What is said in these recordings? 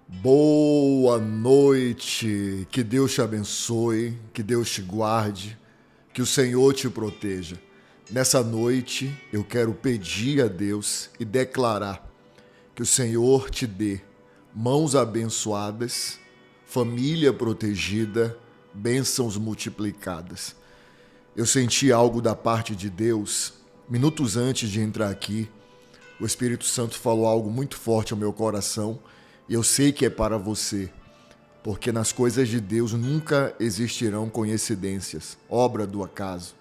Boa noite, que Deus te abençoe, que Deus te guarde, que o Senhor te proteja. Nessa noite eu quero pedir a Deus e declarar que o Senhor te dê mãos abençoadas, família protegida, bênçãos multiplicadas. Eu senti algo da parte de Deus minutos antes de entrar aqui. O Espírito Santo falou algo muito forte ao meu coração e eu sei que é para você, porque nas coisas de Deus nunca existirão coincidências, obra do acaso.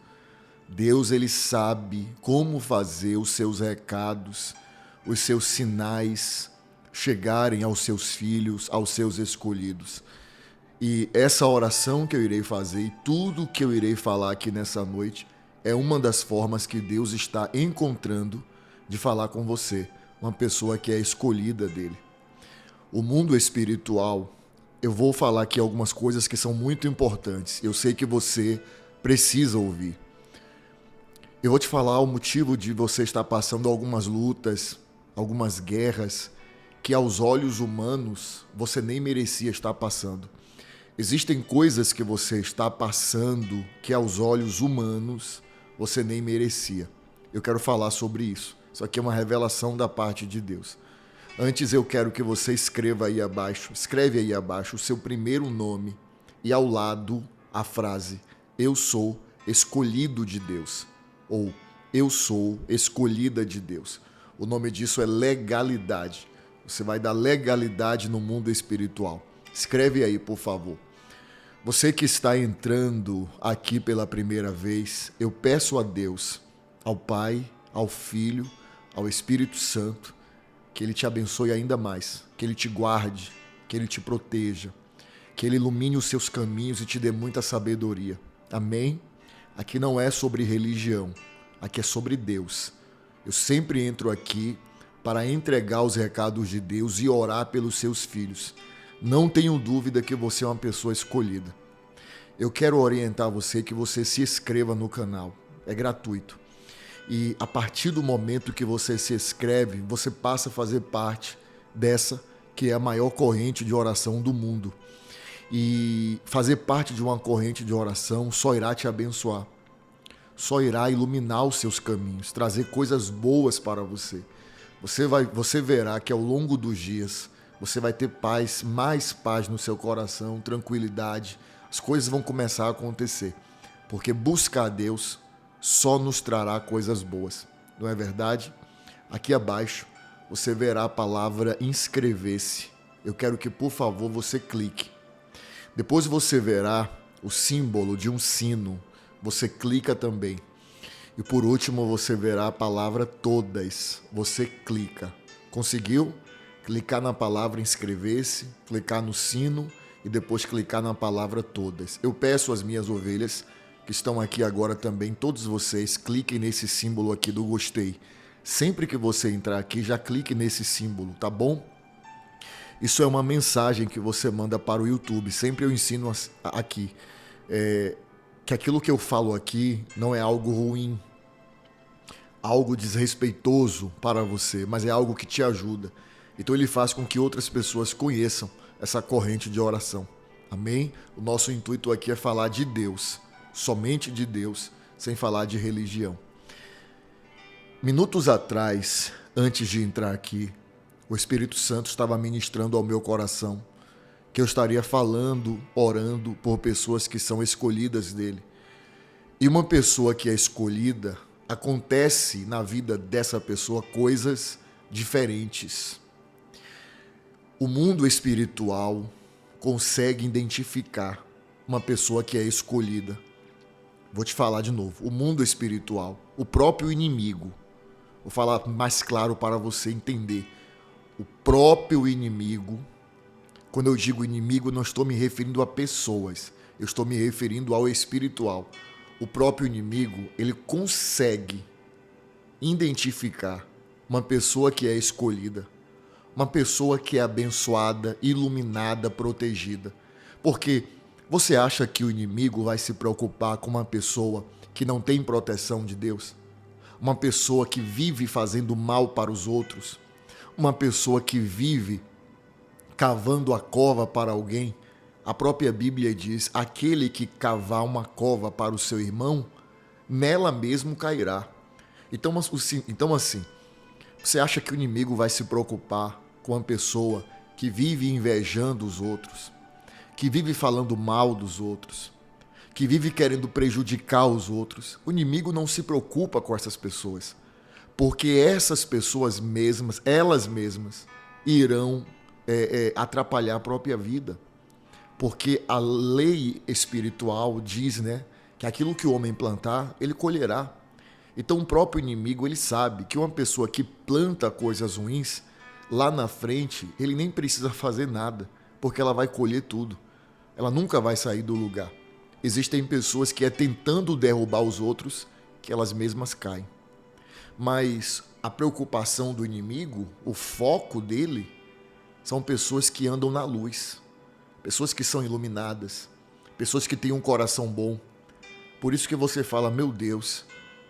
Deus, ele sabe como fazer os seus recados, os seus sinais chegarem aos seus filhos, aos seus escolhidos. E essa oração que eu irei fazer e tudo que eu irei falar aqui nessa noite é uma das formas que Deus está encontrando de falar com você, uma pessoa que é escolhida dele. O mundo espiritual, eu vou falar aqui algumas coisas que são muito importantes. Eu sei que você precisa ouvir. Eu vou te falar o motivo de você estar passando algumas lutas, algumas guerras, que aos olhos humanos você nem merecia estar passando. Existem coisas que você está passando que aos olhos humanos você nem merecia. Eu quero falar sobre isso. Isso aqui é uma revelação da parte de Deus. Antes eu quero que você escreva aí abaixo, escreve aí abaixo o seu primeiro nome e ao lado a frase: eu sou escolhido de Deus, ou eu sou escolhida de Deus. O nome disso é legalidade. Você vai dar legalidade no mundo espiritual. Escreve aí, por favor. Você que está entrando aqui pela primeira vez, eu peço a Deus, ao Pai, ao Filho, ao Espírito Santo, que Ele te abençoe ainda mais, que Ele te guarde, que Ele te proteja, que Ele ilumine os seus caminhos e te dê muita sabedoria. Amém? Aqui não é sobre religião, aqui é sobre Deus. Eu sempre entro aqui para entregar os recados de Deus e orar pelos seus filhos. Não tenho dúvida que você é uma pessoa escolhida. Eu quero orientar você que você se inscreva no canal, é gratuito. E a partir do momento que você se inscreve, você passa a fazer parte dessa que é a maior corrente de oração do mundo. E fazer parte de uma corrente de oração só irá te abençoar, só irá iluminar os seus caminhos, trazer coisas boas para você. Você verá que ao longo dos dias você vai ter paz, mais paz no seu coração, tranquilidade. As coisas vão começar a acontecer, porque buscar a Deus só nos trará coisas boas, não é verdade? Aqui abaixo você verá a palavra inscrever-se. Eu quero que, por favor, você clique. Depois você verá o símbolo de um sino. Você clica também. E por último você verá a palavra todas. Você clica. Conseguiu? Clicar na palavra inscrever-se, clicar no sino e depois clicar na palavra todas. Eu peço às minhas ovelhas que estão aqui agora também, todos vocês, cliquem nesse símbolo aqui do gostei. Sempre que você entrar aqui, já clique nesse símbolo, tá bom? Isso é uma mensagem que você manda para o YouTube. Sempre eu ensino aqui que aquilo que eu falo aqui não é algo ruim, algo desrespeitoso para você, mas é algo que te ajuda. Então ele faz com que outras pessoas conheçam essa corrente de oração. Amém? O nosso intuito aqui é falar de Deus, somente de Deus, sem falar de religião. Minutos atrás, antes de entrar aqui, o Espírito Santo estava ministrando ao meu coração que eu estaria falando, orando por pessoas que são escolhidas dele. E uma pessoa que é escolhida, acontece na vida dessa pessoa coisas diferentes. O mundo espiritual consegue identificar uma pessoa que é escolhida. Vou te falar de novo. O mundo espiritual, o próprio inimigo. Vou falar mais claro para você entender. O próprio inimigo, quando eu digo inimigo, não estou me referindo a pessoas. Eu estou me referindo ao espiritual. O próprio inimigo, ele consegue identificar uma pessoa que é escolhida, uma pessoa que é abençoada, iluminada, protegida. Porque você acha que o inimigo vai se preocupar com uma pessoa que não tem proteção de Deus? Uma pessoa que vive fazendo mal para os outros? Uma pessoa que vive cavando a cova para alguém, a própria Bíblia diz: aquele que cavar uma cova para o seu irmão, nela mesmo cairá. Então assim, você acha que o inimigo vai se preocupar com uma pessoa que vive invejando os outros, que vive falando mal dos outros, que vive querendo prejudicar os outros? O inimigo não se preocupa com essas pessoas, porque essas pessoas mesmas, elas mesmas, irão atrapalhar a própria vida. Porque a lei espiritual diz, né, que aquilo que o homem plantar, ele colherá. Então o próprio inimigo, ele sabe que uma pessoa que planta coisas ruins, lá na frente, ele nem precisa fazer nada, porque ela vai colher tudo. Ela nunca vai sair do lugar. Existem pessoas que tentando derrubar os outros, que elas mesmas caem. Mas a preocupação do inimigo, o foco dele, são pessoas que andam na luz, pessoas que são iluminadas, pessoas que têm um coração bom. Por isso que você fala: meu Deus,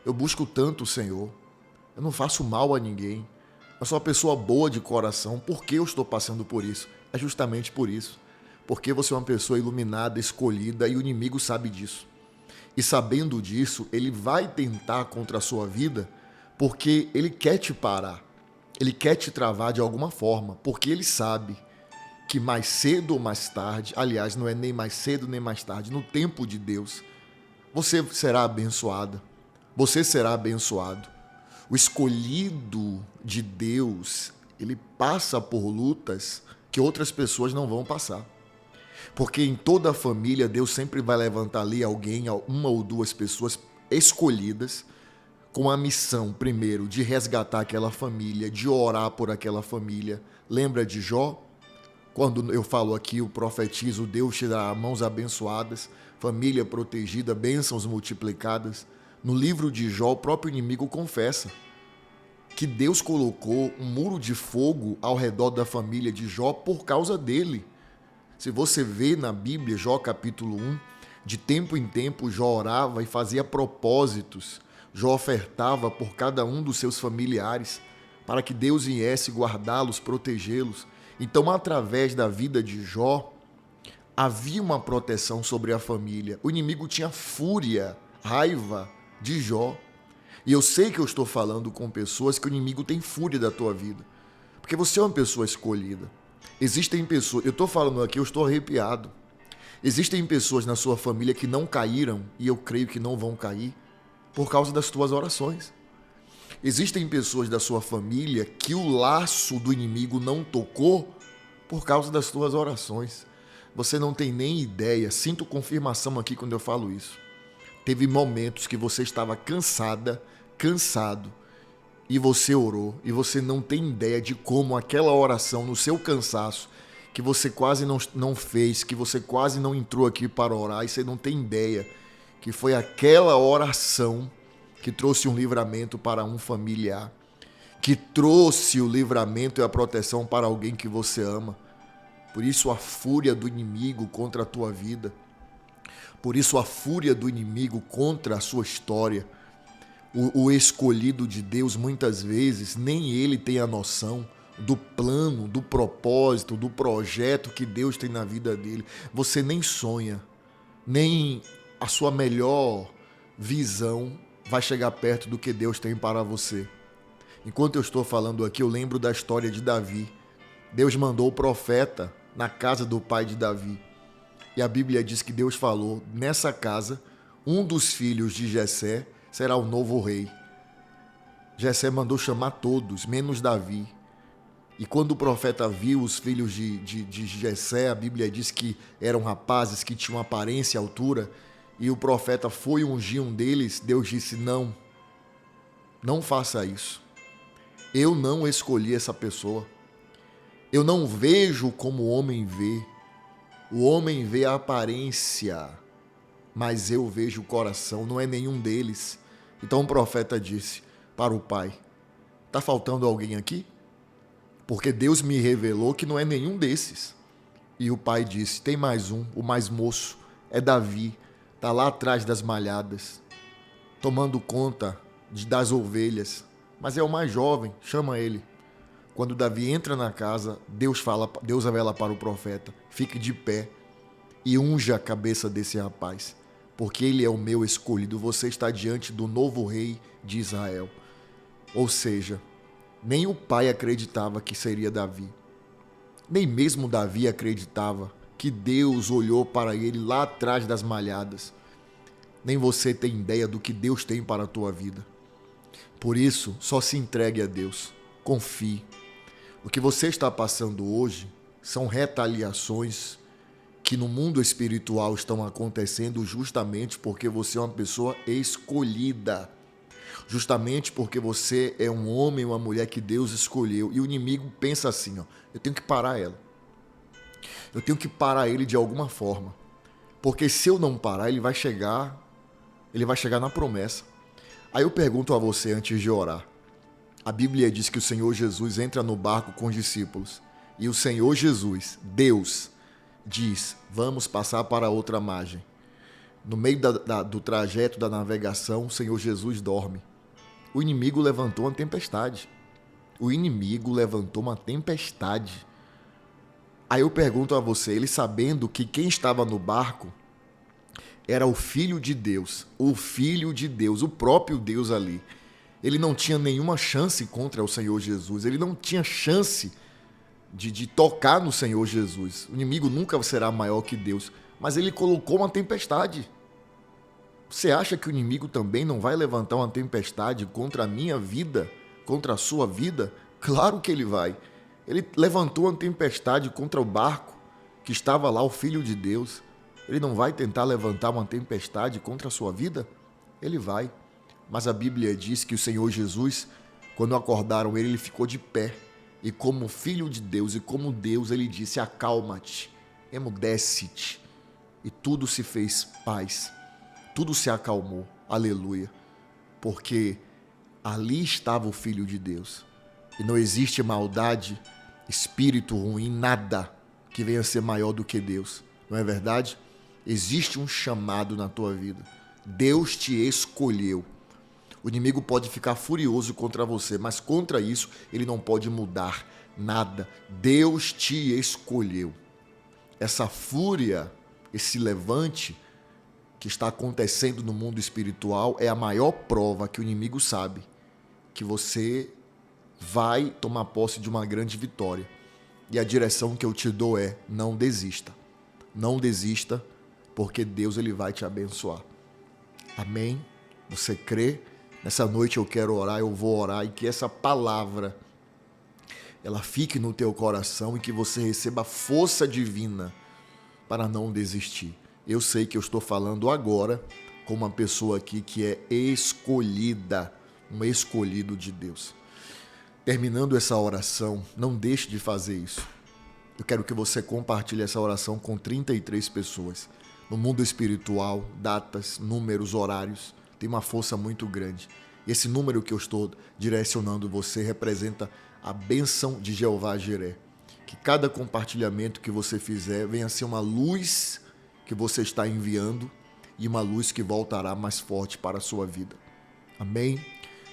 eu busco tanto o Senhor, eu não faço mal a ninguém, eu sou uma pessoa boa de coração. Por que eu estou passando por isso? É justamente por isso. Porque você é uma pessoa iluminada, escolhida, e o inimigo sabe disso. E sabendo disso, ele vai tentar contra a sua vida, porque ele quer te parar, ele quer te travar de alguma forma, porque ele sabe que mais cedo ou mais tarde, aliás, não é nem mais cedo nem mais tarde, no tempo de Deus, você será abençoada, você será abençoado. O escolhido de Deus, ele passa por lutas que outras pessoas não vão passar. Porque em toda a família, Deus sempre vai levantar ali alguém, uma ou duas pessoas escolhidas, com a missão, primeiro, de resgatar aquela família, de orar por aquela família. Lembra de Jó? Quando eu falo aqui, eu profetizo: Deus te dará mãos abençoadas, família protegida, bênçãos multiplicadas. No livro de Jó, o próprio inimigo confessa que Deus colocou um muro de fogo ao redor da família de Jó por causa dele. Se você vê na Bíblia, Jó capítulo 1, de tempo em tempo Jó orava e fazia propósitos. Jó ofertava por cada um dos seus familiares, para que Deus viesse guardá-los, protegê-los. Então, através da vida de Jó, havia uma proteção sobre a família. O inimigo tinha fúria, raiva de Jó. E eu sei que eu estou falando com pessoas que o inimigo tem fúria da tua vida, porque você é uma pessoa escolhida. Existem pessoas, eu estou falando aqui, eu estou arrepiado. Existem pessoas na sua família que não caíram, e eu creio que não vão cair, por causa das tuas orações. Existem pessoas da sua família que o laço do inimigo não tocou por causa das tuas orações. Você não tem nem ideia, sinto confirmação aqui quando eu falo isso. Teve momentos que você estava cansado, e você orou, e você não tem ideia de como aquela oração, no seu cansaço, que você quase não fez, que você quase não entrou aqui para orar, e você não tem ideia que foi aquela oração que trouxe um livramento para um familiar, que trouxe o livramento e a proteção para alguém que você ama. Por isso a fúria do inimigo contra a tua vida, por isso a fúria do inimigo contra a sua história. O escolhido de Deus, muitas vezes, nem ele tem a noção do plano, do propósito, do projeto que Deus tem na vida dele. Você nem sonha, nem a sua melhor visão vai chegar perto do que Deus tem para você. Enquanto eu estou falando aqui, eu lembro da história de Davi. Deus mandou o profeta na casa do pai de Davi. E a Bíblia diz que Deus falou: nessa casa, um dos filhos de Jessé será o novo rei. Jessé mandou chamar todos, menos Davi. E quando o profeta viu os filhos de Jessé, a Bíblia diz que eram rapazes que tinham aparência e altura, e o profeta foi ungir um deles. Deus disse: não faça isso. Eu não escolhi essa pessoa. Eu não vejo como o homem vê. O homem vê a aparência, mas eu vejo o coração, não é nenhum deles. Então o profeta disse para o pai: está faltando alguém aqui? Porque Deus me revelou que não é nenhum desses. E o pai disse: tem mais um, o mais moço, é Davi, está lá atrás das malhadas, tomando conta das ovelhas, mas é o mais jovem, chama ele. Quando Davi entra na casa, Deus revela para o profeta: fique de pé e unja a cabeça desse rapaz, porque ele é o meu escolhido. Você está diante do novo rei de Israel. Ou seja, nem o pai acreditava que seria Davi. Nem mesmo Davi acreditava que Deus olhou para ele lá atrás das malhadas. Nem você tem ideia do que Deus tem para a tua vida. Por isso, só se entregue a Deus. Confie. O que você está passando hoje são retaliações que no mundo espiritual estão acontecendo justamente porque você é uma pessoa escolhida. Justamente porque você é um homem ou uma mulher que Deus escolheu. E o inimigo pensa assim, eu tenho que parar ela. Eu tenho que parar ele de alguma forma. Porque se eu não parar, ele vai chegar na promessa. Aí eu pergunto a você antes de orar. A Bíblia diz que o Senhor Jesus entra no barco com os discípulos. E o Senhor Jesus, Deus, diz: vamos passar para outra margem. No meio do trajeto da navegação, o Senhor Jesus dorme. O inimigo levantou uma tempestade. Aí eu pergunto a você, ele sabendo que quem estava no barco era o Filho de Deus, o próprio Deus ali. Ele não tinha nenhuma chance contra o Senhor Jesus, ele não tinha chance de tocar no Senhor Jesus. O inimigo nunca será maior que Deus, mas ele colocou uma tempestade. Você acha que o inimigo também não vai levantar uma tempestade contra a minha vida, contra a sua vida? Claro que ele vai. Ele levantou uma tempestade contra o barco que estava lá, o Filho de Deus. Ele não vai tentar levantar uma tempestade contra a sua vida? Ele vai. Mas a Bíblia diz que o Senhor Jesus, quando acordaram ele ficou de pé. E como Filho de Deus e como Deus, ele disse: acalma-te, emudece-te. E tudo se fez paz. Tudo se acalmou. Aleluia. Porque ali estava o Filho de Deus. E não existe maldade, espírito ruim, nada que venha a ser maior do que Deus. Não é verdade? Existe um chamado na tua vida. Deus te escolheu. O inimigo pode ficar furioso contra você, mas contra isso ele não pode mudar nada. Deus te escolheu. Essa fúria, esse levante que está acontecendo no mundo espiritual é a maior prova que o inimigo sabe que você vai tomar posse de uma grande vitória. E a direção que eu te dou é: não desista. Não desista, porque Deus ele vai te abençoar. Amém? Você crê? Nessa noite eu quero orar, eu vou orar, e que essa palavra ela fique no teu coração e que você receba força divina para não desistir. Eu sei que eu estou falando agora com uma pessoa aqui que é escolhida, um escolhido de Deus. Terminando essa oração, não deixe de fazer isso. Eu quero que você compartilhe essa oração com 33 pessoas. No mundo espiritual, datas, números, horários, tem uma força muito grande. Esse número que eu estou direcionando você representa a bênção de Jeová Jiré. Que cada compartilhamento que você fizer venha ser uma luz que você está enviando e uma luz que voltará mais forte para a sua vida. Amém?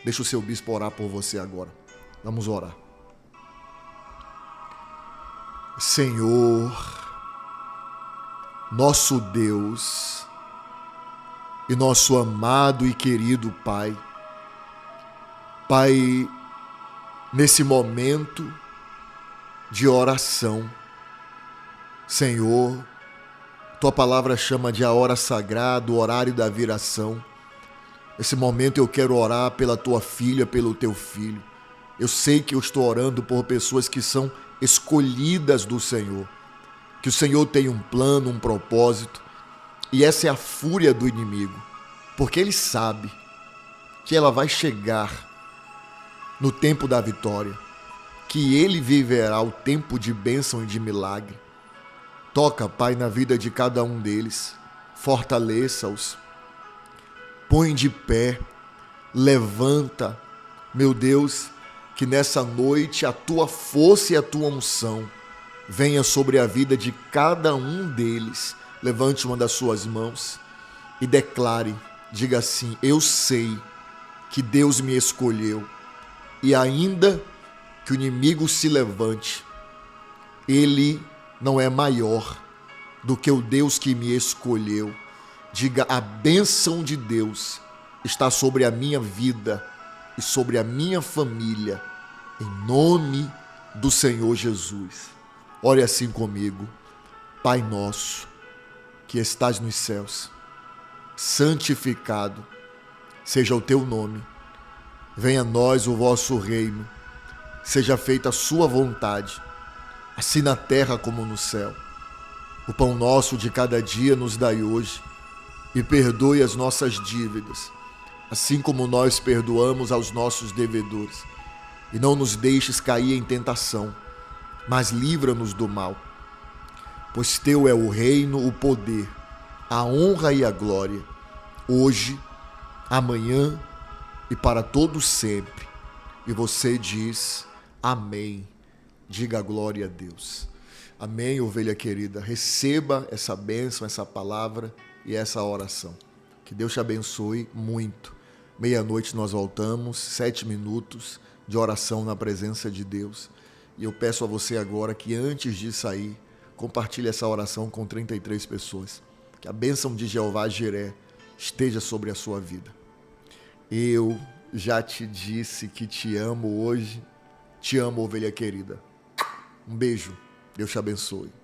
Deixa o seu bispo orar por você agora. Vamos orar. Senhor, nosso Deus e nosso amado e querido Pai, Pai, nesse momento de oração, Senhor, Tua palavra chama de a hora sagrada, o horário da viração. Nesse momento eu quero orar pela Tua filha, pelo Teu filho. Eu sei que eu estou orando por pessoas que são escolhidas do Senhor, que o Senhor tem um plano, um propósito, e essa é a fúria do inimigo, porque ele sabe que ela vai chegar no tempo da vitória, que ele viverá o tempo de bênção e de milagre. Toca, Pai, na vida de cada um deles, fortaleça-os, põe de pé, levanta, meu Deus, que nessa noite a Tua força e a Tua unção venha sobre a vida de cada um deles. Levante uma das suas mãos e declare, diga assim: eu sei que Deus me escolheu e ainda que o inimigo se levante, ele não é maior do que o Deus que me escolheu. Diga: a bênção de Deus está sobre a minha vida e sobre a minha família, em nome do Senhor Jesus. Ore assim comigo. Pai nosso, que estás nos céus, santificado seja o teu nome. Venha a nós o vosso reino. Seja feita a sua vontade, assim na terra como no céu. O pão nosso de cada dia nos dai hoje, e perdoe as nossas dívidas, assim como nós perdoamos aos nossos devedores. E não nos deixes cair em tentação, mas livra-nos do mal. Pois teu é o reino, o poder, a honra e a glória, hoje, amanhã e para todos sempre. E você diz: amém. Diga glória a Deus. Amém, ovelha querida. Receba essa bênção, essa palavra e essa oração. Que Deus te abençoe muito. Meia-noite nós voltamos, 7 minutos de oração na presença de Deus. E eu peço a você agora que antes de sair, compartilhe essa oração com 33 pessoas. Que a bênção de Jeová Jiré esteja sobre a sua vida. Eu já te disse que te amo hoje. Te amo, ovelha querida. Um beijo. Deus te abençoe.